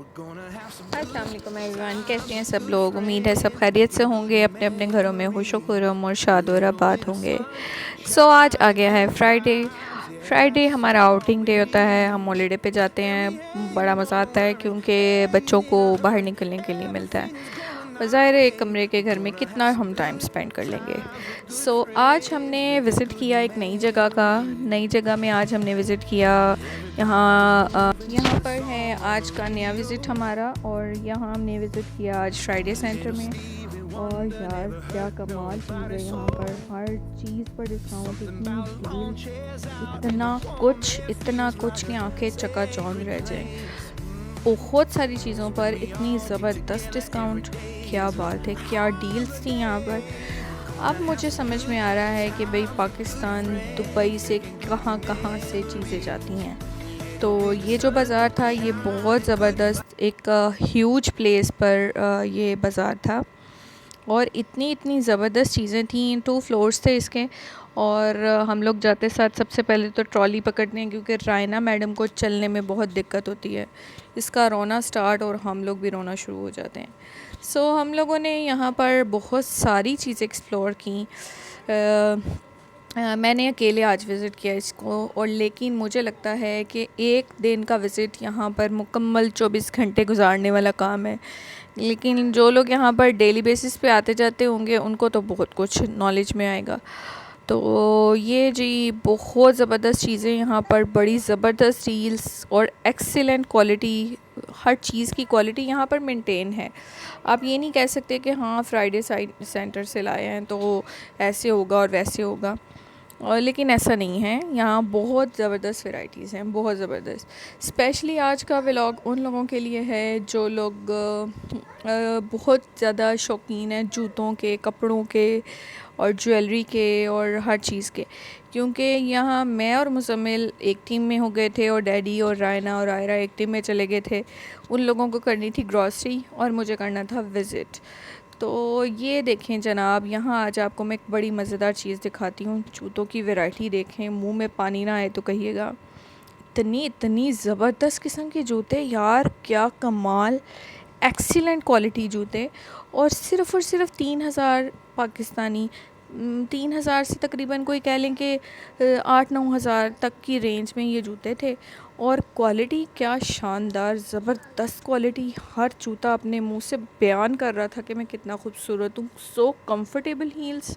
अस्सलाम वालेकुम एवरीवन, कैसे हैं सब लोग। उम्मीद है सब खैरियत से होंगे, अपने अपने घरों में खुश खुर्रम और शाद और आबाद होंगे। आज आ गया है फ्राइडे। फ्राइडे हमारा आउटिंग डे होता है, हम हॉलीडे पे जाते हैं। बड़ा मज़ा आता है क्योंकि बच्चों को बाहर निकलने के लिए मिलता है। और ज़ाहिर है एक कमरे के घर में कितना हम टाइम स्पेंड कर लेंगे। आज हमने विज़िट किया एक नई जगह का। नई जगह में आज हमने विज़िट किया। यहाँ पर है आज का नया विज़िट हमारा, और यहाँ हमने विज़िट किया आज फ्राइडे सेंटर में। और यार क्या कमाल चीज़ है, यहाँ पर हर चीज़ पर डिस्काउंट, इतनी डील, इतना कुछ कि आंखें चकाचौंध रह जाए। बहुत सारी चीज़ों पर इतनी ज़बरदस्त डिस्काउंट, क्या बात है, क्या डील्स थी यहाँ पर। अब मुझे समझ में आ रहा है कि भाई पाकिस्तान दुबई से कहाँ कहाँ से चीज़ें जाती हैं। तो ये जो बाज़ार था ये बहुत ज़बरदस्त एक ह्यूज प्लेस पर ये बाज़ार था, और इतनी ज़बरदस्त चीज़ें थी। 2 फ्लोर्स थे इसके। और हम लोग जाते साथ सबसे पहले तो ट्रॉली पकड़ते हैं, क्योंकि रायना मैडम को चलने में बहुत दिक्कत होती है। इसका रोना स्टार्ट और हम लोग भी रोना शुरू हो जाते हैं। हम लोगों ने यहाँ पर बहुत सारी चीज़ें एक्सप्लोर की। मैंने अकेले आज विज़िट किया इसको, और लेकिन मुझे लगता है कि एक दिन का विज़िट यहाँ पर मुकम्मल 24 घंटे गुजारने वाला काम है। लेकिन जो लोग यहाँ पर डेली बेसिस पे आते जाते होंगे उनको तो बहुत कुछ नॉलेज में आएगा। तो ये जी बहुत ज़बरदस्त चीज़ें यहाँ पर, बड़ी ज़बरदस्त डील्स और एक्सीलेंट क्वालिटी। हर चीज़ की क्वालिटी यहाँ पर मेंटेन है। आप ये नहीं कह सकते कि हाँ फ्राइडे सेंटर से लाए हैं तो ऐसे होगा और वैसे होगा। और लेकिन ऐसा नहीं है, यहाँ बहुत ज़बरदस्त वैरायटीज़ हैं, बहुत ज़बरदस्त। स्पेशली आज का व्लॉग उन लोगों के लिए है जो लोग बहुत ज़्यादा शौकीन हैं जूतों के, कपड़ों के और ज्वेलरी के और हर चीज़ के। क्योंकि यहाँ मैं और मुज़म्मिल एक टीम में हो गए थे, और डैडी और रायना और आयरा एक टीम में चले गए थे। उन लोगों को करनी थी ग्रॉसरी और मुझे करना था विज़िट। तो ये देखें जनाब, यहाँ आज आपको मैं एक बड़ी मज़ेदार चीज़ दिखाती हूँ। जूतों की वैरायटी देखें, मुंह में पानी ना आए तो कहिएगा। इतनी ज़बरदस्त किस्म के जूते यार, क्या कमाल, एक्सीलेंट क्वालिटी जूते। और सिर्फ़ 3,000 पाकिस्तानी, 3,000 से तकरीबन कोई कह लें कि 8-9 हज़ार तक की रेंज में ये जूते थे। और क्वालिटी क्या शानदार, ज़बरदस्त क्वालिटी। हर जूता अपने मुंह से बयान कर रहा था कि मैं कितना खूबसूरत हूँ। सो कंफर्टेबल हील्स,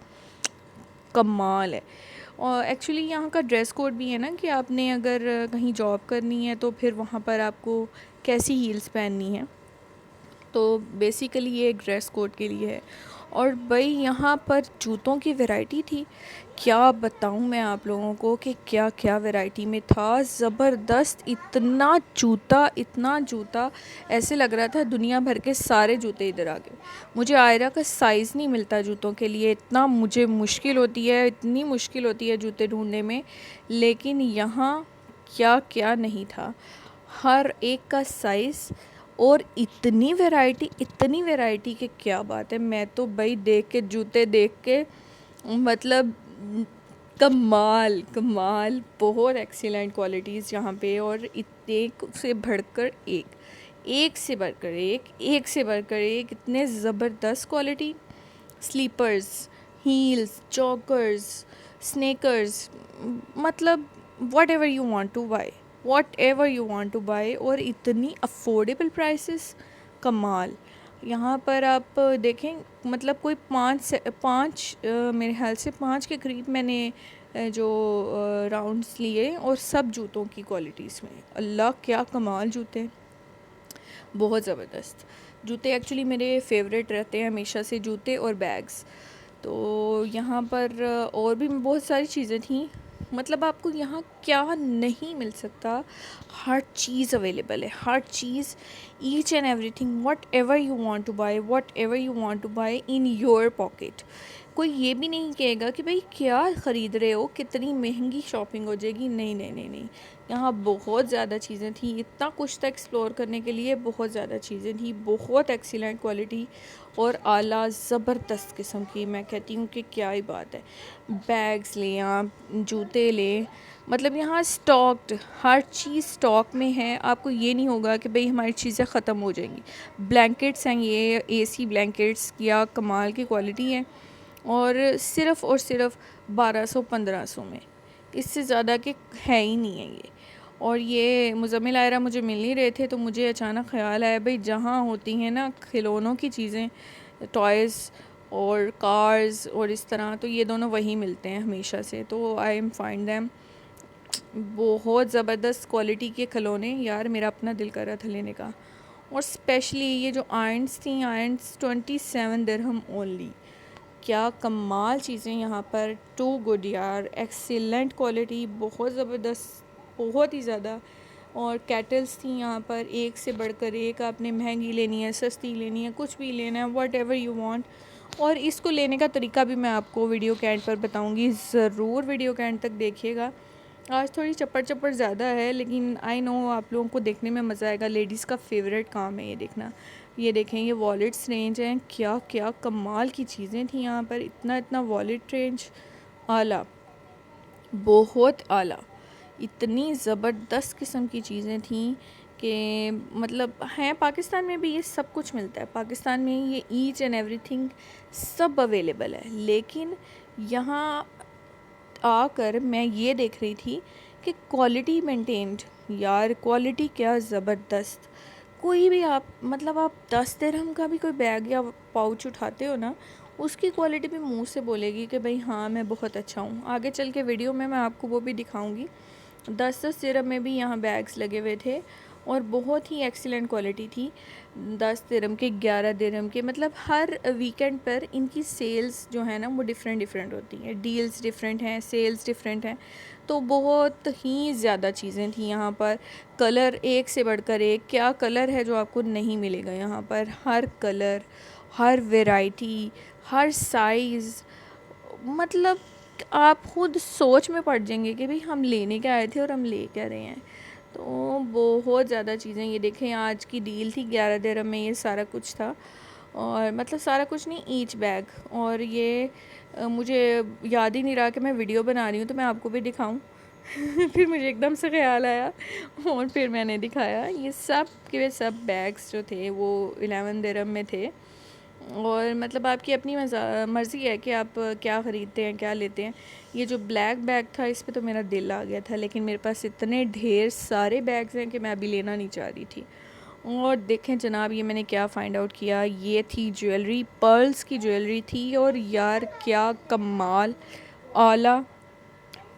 कमाल है। और एक्चुअली यहाँ का ड्रेस कोड भी है ना कि आपने अगर कहीं जॉब करनी है तो फिर वहाँ पर आपको कैसी हील्स पहननी है। तो बेसिकली ये एक ड्रेस कोड के लिए है। और भाई यहाँ पर जूतों की वैरायटी थी, क्या बताऊँ मैं आप लोगों को कि क्या क्या वैरायटी में था। ज़बरदस्त, इतना जूता, ऐसे लग रहा था दुनिया भर के सारे जूते इधर आ गए। मुझे आयरा का साइज़ नहीं मिलता जूतों के लिए, इतना मुझे मुश्किल होती है, इतनी मुश्किल होती है जूते ढूंढने में। लेकिन यहाँ क्या क्या नहीं था, हर एक का साइज़, और इतनी वैरायटी कि क्या बात है। मैं तो भाई देख के, जूते देख के, मतलब कमाल कमाल, बहुत एक्सीलेंट क्वालिटीज़ यहाँ पे। और एक से बढ़कर एक से बढ़कर एक से बढ़कर एक, इतने ज़बरदस्त quality. Slippers, heels, joggers, sneakers, मतलब whatever you want to buy, और इतनी अफोर्डेबल प्राइसेस, कमाल। यहाँ पर आप देखें, मतलब कोई पाँच मेरे ख्याल से 5 के करीब मैंने जो राउंड्स लिए, और सब जूतों की क्वालिटीज़ में, अल्लाह क्या कमाल जूते, बहुत ज़बरदस्त जूते। एक्चुअली मेरे फेवरेट रहते हैं हमेशा से जूते और बैग्स। तो यहाँ पर और भी बहुत सारी चीज़ें थी, मतलब आपको यहाँ क्या नहीं मिल सकता, हर चीज़ अवेलेबल है, हर चीज़, each and everything, whatever you want to buy in your pocket. कोई ये भी नहीं कहेगा कि भाई क्या ख़रीद रहे हो, कितनी महंगी शॉपिंग हो जाएगी। नहीं नहीं नहीं नहीं, यहाँ बहुत ज़्यादा चीज़ें थी, इतना कुछ था एक्सप्लोर करने के लिए, बहुत ज़्यादा चीज़ें थी, बहुत एक्सीलेंट क्वालिटी और आला ज़बरदस्त किस्म की। मैं कहती हूँ कि क्या ही बात है। बैग्स लें आप, जूते लें, मतलब यहाँ स्टॉक्ड, हर चीज़ स्टॉक में है। आपको ये नहीं होगा कि भाई हमारी चीज़ें ख़त्म हो जाएंगी। ब्लैंकेट्स हैं, ये एसी ब्लैंकेट्स, क्या कमाल की क्वालिटी है, और सिर्फ़ 1200-1500 में, इससे ज़्यादा के है ही नहीं है ये। और ये मुज़म्मिल आयरा मुझे मिल नहीं रहे थे, तो मुझे अचानक ख़्याल आया भाई जहाँ होती हैं ना खिलौनों की चीज़ें, टॉयज़ और कार्स और इस तरह, तो ये दोनों वहीं मिलते हैं हमेशा से। तो आई एम फाइंड दैम बहुत ज़बरदस्त क्वालिटी के खिलौने। यार मेरा अपना दिल कर रहा था लेने का। और स्पेशली ये जो आयरन्स थी, आयरन्स 27 दिरहम ओनली। क्या कमाल चीज़ें यहाँ पर, टू गुड यार, एक्सीलेंट क्वालिटी, बहुत ज़बरदस्त, बहुत ही ज़्यादा। और कैटल्स थी यहाँ पर, एक से बढ़कर एक। आपने महंगी लेनी है, सस्ती लेनी है, कुछ भी लेना है, वट एवर यू वांट। और इसको लेने का तरीका भी मैं आपको वीडियो के एंड पर बताऊँगी, ज़रूर वीडियो के एंड तक देखिएगा। आज थोड़ी चप्पड़ चप्पड़ ज़्यादा है, लेकिन आई नो आप लोगों को देखने में मज़ा आएगा। लेडीज़ का फेवरेट काम है ये देखना। ये देखें, ये वॉलेट्स रेंज हैं, क्या क्या कमाल की चीज़ें थी यहाँ पर, इतना इतना वॉलेट रेंज, आला, बहुत आला, इतनी ज़बरदस्त किस्म की चीज़ें थी कि मतलब हैं। पाकिस्तान में भी ये सब कुछ मिलता है, पाकिस्तान में ये ईच एंड एवरीथिंग सब अवेलेबल है। लेकिन यहाँ आकर मैं ये देख रही थी कि क्वालिटी मेंटेन्ड, यार क्वालिटी क्या ज़बरदस्त। कोई भी आप मतलब आप 10 दिरहम का भी कोई बैग या पाउच उठाते हो ना, उसकी क्वालिटी भी मुंह से बोलेगी कि भाई हाँ मैं बहुत अच्छा हूँ। आगे चल के वीडियो में मैं आपको वो भी दिखाऊंगी। 10-10 दिरहम में भी यहाँ बैग्स लगे हुए थे और बहुत ही एक्सीलेंट क्वालिटी थी। 10 दिरहम के, 11 दिरहम के, मतलब हर वीकेंड पर इनकी सेल्स जो है ना वो डिफरेंट डिफरेंट होती हैं, डील्स डिफरेंट हैं, सेल्स डिफरेंट हैं। तो बहुत ही ज़्यादा चीज़ें थी यहाँ पर। कलर एक से बढ़कर एक, क्या कलर है जो आपको नहीं मिलेगा यहाँ पर, हर कलर, हर वैरायटी, हर साइज़, मतलब आप खुद सोच में पड़ जाएंगे कि भाई हम लेने क्या आए थे और हम ले क्या रहे हैं। तो बहुत ज़्यादा चीज़ें, ये देखें आज की डील थी 11 दिरहम में, ये सारा कुछ था। और मतलब सारा कुछ नहीं, ईच बैग। और ये मुझे याद ही नहीं रहा कि मैं वीडियो बना रही हूँ तो मैं आपको भी दिखाऊं। फिर मुझे एकदम से ख़्याल आया और फिर मैंने दिखाया। ये सब के सब बैग्स जो थे वो 11 दिरहम में थे। और मतलब आपकी अपनी मर्ज़ी है कि आप क्या ख़रीदते हैं, क्या लेते हैं। ये जो ब्लैक बैग था इस पे तो मेरा दिल आ गया था, लेकिन मेरे पास इतने ढेर सारे बैग्स हैं कि मैं अभी लेना नहीं चाह रही थी। और देखें जनाब, ये मैंने क्या फ़ाइंड आउट किया, ये थी ज्वेलरी, पर्ल्स की ज्वेलरी थी। और यार क्या कमाल, आला,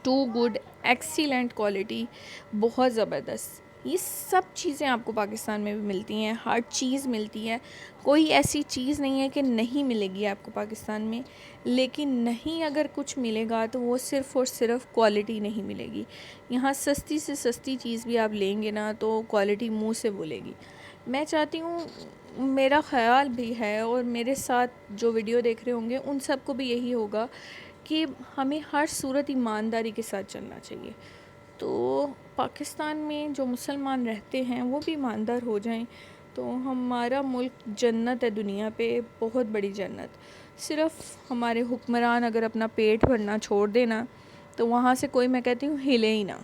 टू गुड, एक्सीलेंट क्वालिटी, बहुत ज़बरदस्त। ये सब चीज़ें आपको पाकिस्तान में भी मिलती हैं, हर चीज़ मिलती है। कोई ऐसी चीज़ नहीं है कि नहीं मिलेगी आपको पाकिस्तान में। लेकिन नहीं, अगर कुछ मिलेगा तो वो सिर्फ़ और सिर्फ क्वालिटी नहीं मिलेगी। यहाँ सस्ती से सस्ती चीज़ भी आप लेंगे ना तो क्वालिटी मुंह से बोलेगी। मैं चाहती हूँ, मेरा ख़्याल भी है और मेरे साथ जो वीडियो देख रहे होंगे उन सबको भी यही होगा कि हमें हर सूरत ईमानदारी के साथ चलना चाहिए। तो पाकिस्तान में जो मुसलमान रहते हैं वो भी ईमानदार हो जाएं तो हमारा मुल्क जन्नत है दुनिया पे, बहुत बड़ी जन्नत। सिर्फ़ हमारे हुक्मरान अगर अपना पेट भरना छोड़ देना तो वहाँ से कोई, मैं कहती हूँ, हिले ही ना।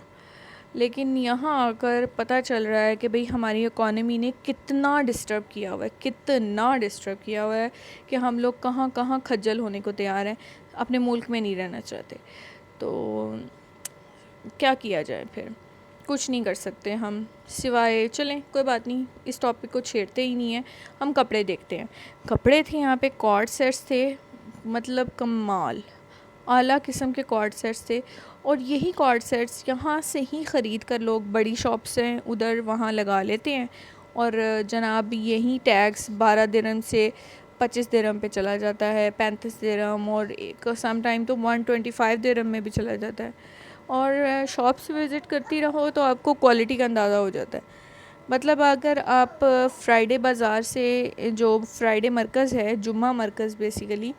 लेकिन यहाँ आकर पता चल रहा है कि भाई हमारी इकॉनमी ने कितना डिस्टर्ब किया हुआ है, कितना डिस्टर्ब किया हुआ है कि हम लोग कहाँ कहाँ खज्जल होने को तैयार हैं, अपने मुल्क में नहीं रहना चाहते। तो क्या किया जाए, फिर कुछ नहीं कर सकते हम, सिवाय चलें कोई बात नहीं, इस टॉपिक को छेड़ते ही नहीं है। हम कपड़े देखते हैं। कपड़े थे यहाँ पे, कॉर्ड सेट्स थे, मतलब कमाल, आला किस्म के कॉर्ड सेट्स थे। और यही कॉर्ड सेट्स यहाँ से ही ख़रीद कर लोग बड़ी शॉप से उधर वहाँ लगा लेते हैं। और जनाब यही टैक्स 12 दिरहम से 25 दिरहम पे चला जाता है, 35 दिरहम, और एक सम टाइम तो 125 दिरहम में भी चला जाता है। और शॉप्स विज़िट करती रहो तो आपको क्वालिटी का अंदाज़ा हो जाता है। मतलब अगर आप फ्राइडे बाज़ार से, जो फ्राइडे मरकज़ है, जुम्मा मरकज़ बेसिकली,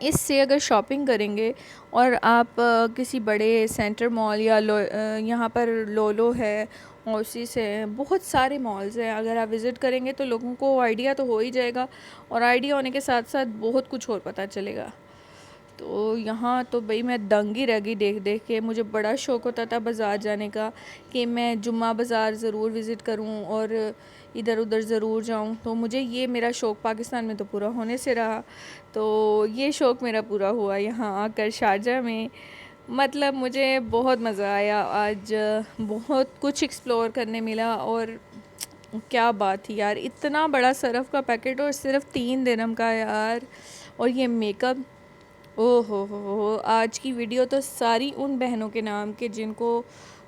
इससे अगर शॉपिंग करेंगे और आप किसी बड़े सेंटर मॉल या यहाँ पर लोलो है, ओसिस है, बहुत सारे मॉल्स हैं, अगर आप विज़िट करेंगे तो लोगों को आइडिया तो हो ही जाएगा, और आइडिया होने के साथ साथ बहुत कुछ और पता चलेगा। तो यहाँ तो भाई मैं दंग ही रह गई देख देख के। मुझे बड़ा शौक़ होता था बाज़ार जाने का कि मैं जुम्मा बाज़ार ज़रूर विज़िट करूँ और इधर उधर ज़रूर जाऊँ। तो मुझे ये मेरा शौक़ पाकिस्तान में तो पूरा होने से रहा, तो ये शौक़ मेरा पूरा हुआ यहाँ आकर शारजाह में। मतलब मुझे बहुत मज़ा आया आज, बहुत कुछ एक्सप्लोर करने मिला। और क्या बात थी यार, इतना बड़ा सरफ़ का पैकेट और सिर्फ 3 दिरहम का यार। और ये मेकअप, ओह हो, आज की वीडियो तो सारी उन बहनों के नाम के जिनको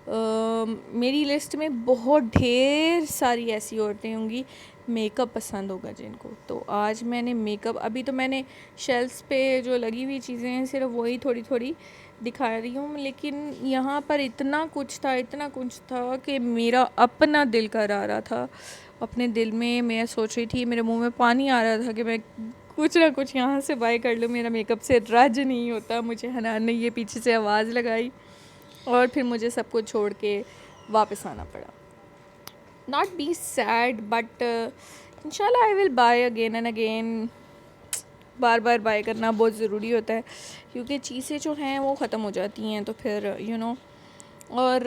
मेरी लिस्ट में बहुत ढेर सारी ऐसी औरतें होंगी मेकअप पसंद होगा जिनको। तो आज मैंने मेकअप, अभी तो मैंने शेल्फ्स पे जो लगी हुई चीज़ें हैं सिर्फ वही थोड़ी थोड़ी दिखा रही हूँ, लेकिन यहाँ पर इतना कुछ था कि मेरा अपना दिल कर आ रहा था। अपने दिल में मैं सोच रही थी, मेरे मुंह में पानी आ रहा था कि मैं कुछ ना कुछ यहाँ से बाय कर लूँ, मेरा मेकअप से रज नहीं होता। मुझे हनान ने ये पीछे से आवाज़ लगाई और फिर मुझे सब कुछ छोड़ के वापस आना पड़ा। नॉट बी सैड बट इंशाल्लाह I will buy again and again. बार बार बाय करना बहुत ज़रूरी होता है क्योंकि चीज़ें जो हैं वो ख़त्म हो जाती हैं, तो फिर और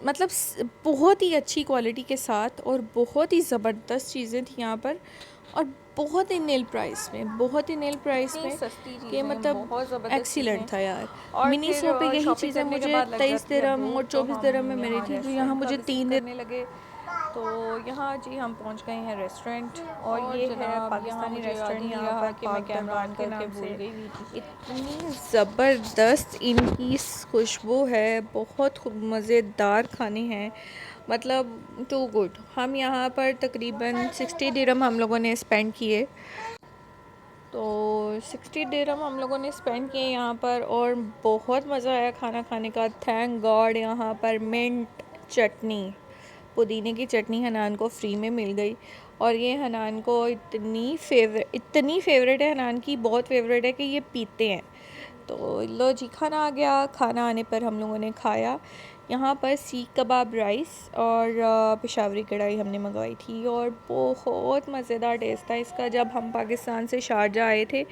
मतलब बहुत ही अच्छी क्वालिटी के साथ और बहुत ही ज़बरदस्त चीज़ें थी यहाँ पर, और बहुत ही नील प्राइस में सस्ती कि मतलब एक्सीलेंट था यार। मिनी फिर सो पे यही शॉपिंग चीज़ें करने के मुझे बाद लग 23 जाती है दिरहम भूख, और तो 24 हम दिरहम में मिली यहाँ थी, तो यहाँ रेस्टोरेंट का मुझे विज़िट 3 दिन करने लगे। तो यहाँ जी हम पहुँच गए हैं रेस्टोरेंट, और ये है पाकिस्तानी रेस्टोरेंट। यहाँ पर कि मैं कैमरा ऑन करके भूल गई हुई थी। इतनी ज़बरदस्त इनकी खुशबू है, बहुत मज़ेदार खाने हैं, मतलब टू गुड। हम यहाँ पर तकरीबन 60 दिरहम हम लोगों ने स्पेंड किए, तो 60 दिरहम हम लोगों ने स्पेंड किए यहाँ पर, और बहुत मज़ा आया खाना खाने का। थैंक गॉड यहाँ पर मिंट चटनी, पुदीने की चटनी हनान को फ्री में मिल गई, और ये हनान को इतनी फेवरेट है, हनान की बहुत फेवरेट है कि ये पीते हैं। तो लो जी, खाना आ गया। खाना आने पर हम लोगों ने खाया। यहाँ पर सीख कबाब राइस और पेशावरी कढ़ाई हमने मंगवाई थी, और बहुत मज़ेदार टेस्ट था इसका। जब हम पाकिस्तान से शारजाह आए थे,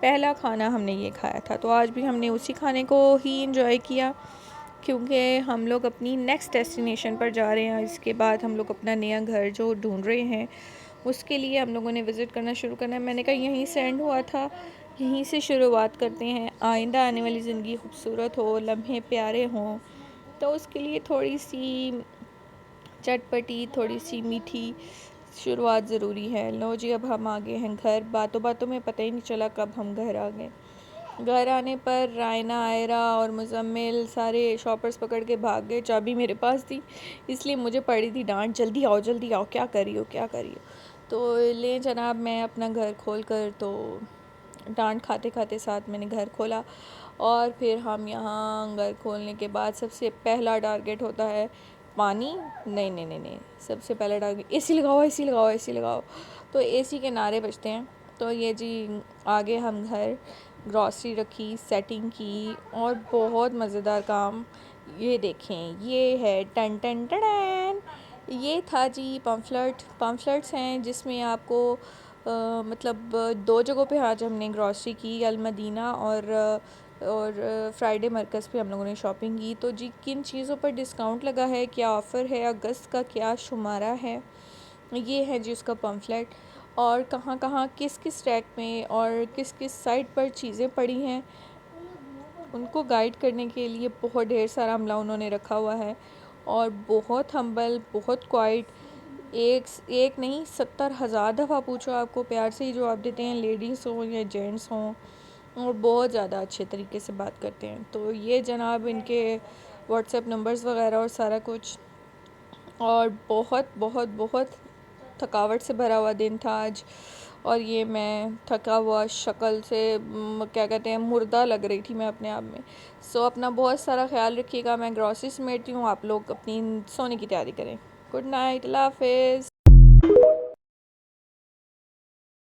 पहला खाना हमने ये खाया था, तो आज भी हमने उसी खाने को ही इंजॉय किया, क्योंकि हम लोग अपनी नेक्स्ट डेस्टिनेशन पर जा रहे हैं। इसके बाद हम लोग अपना नया घर जो ढूंढ रहे हैं, उसके लिए हम लोगों ने विज़िट करना शुरू करना है। मैंने कहा यहीं से एंड हुआ था, यहीं से शुरुआत करते हैं। आइंदा आने वाली ज़िंदगी खूबसूरत हो, लम्हे प्यारे हों, तो उसके लिए थोड़ी सी चटपटी, थोड़ी सी मीठी शुरुआत ज़रूरी है। लो जी, अब हम आ गए हैं घर। बातों बातों में पता ही नहीं चला कब हम घर आ गए। घर आने पर रायना, आयरा और मुज़म्मिल सारे शॉपर्स पकड़ के भाग गए। चाबी मेरे पास थी, इसलिए मुझे पड़ी थी डांट, जल्दी आओ, क्या कर रही हो। तो ले जनाब, मैं अपना घर खोल कर, तो डांट खाते खाते साथ मैंने घर खोला। और फिर हम यहाँ घर खोलने के बाद सबसे पहला टारगेट होता है पानी। नहीं, सबसे पहला टारगेट एसी लगाओ। तो एसी के नारे बजते हैं। तो ये जी, आगे हम घर, ग्रॉसरी रखी, सेटिंग की, और बहुत मज़ेदार काम। ये देखें, ये है टन टन टन, ये था जी पम्फलेट्स हैं जिसमें आपको मतलब 2 जगहों पे आज हमने ग्रॉसरी की, अलमदीना और फ्राइडे मरकज़ पे हम लोगों ने शॉपिंग की। तो जी, किन चीज़ों पर डिस्काउंट लगा है, क्या ऑफ़र है, अगस्त का क्या शुमारा है, ये है जी उसका पम्फलेट, और कहाँ कहाँ किस किस रैक में और किस किस साइट पर चीज़ें पड़ी हैं, उनको गाइड करने के लिए बहुत ढेर सारा अमला उन्होंने रखा हुआ है। और बहुत हम्बल, बहुत क्वाइट, एक नहीं 70,000 दफ़ा पूछो, आपको प्यार से ही जवाब देते हैं, लेडीज़ हों या जेंट्स हों, और बहुत ज़्यादा अच्छे तरीके से बात करते हैं। तो ये जनाब इनके व्हाट्सएप नंबर्स वगैरह और सारा कुछ, और बहुत बहुत बहुत थकावट से भरा हुआ दिन था आज, और ये मैं थका हुआ शक्ल से क्या कहते हैं, मुर्दा लग रही थी मैं अपने आप में। सो अपना बहुत सारा ख्याल रखिएगा। मैं ग्रॉसरी समेटती हूँ, आप लोग अपनी सोने की तैयारी करें। गुड नाइट, अल्लाह हाफिज़।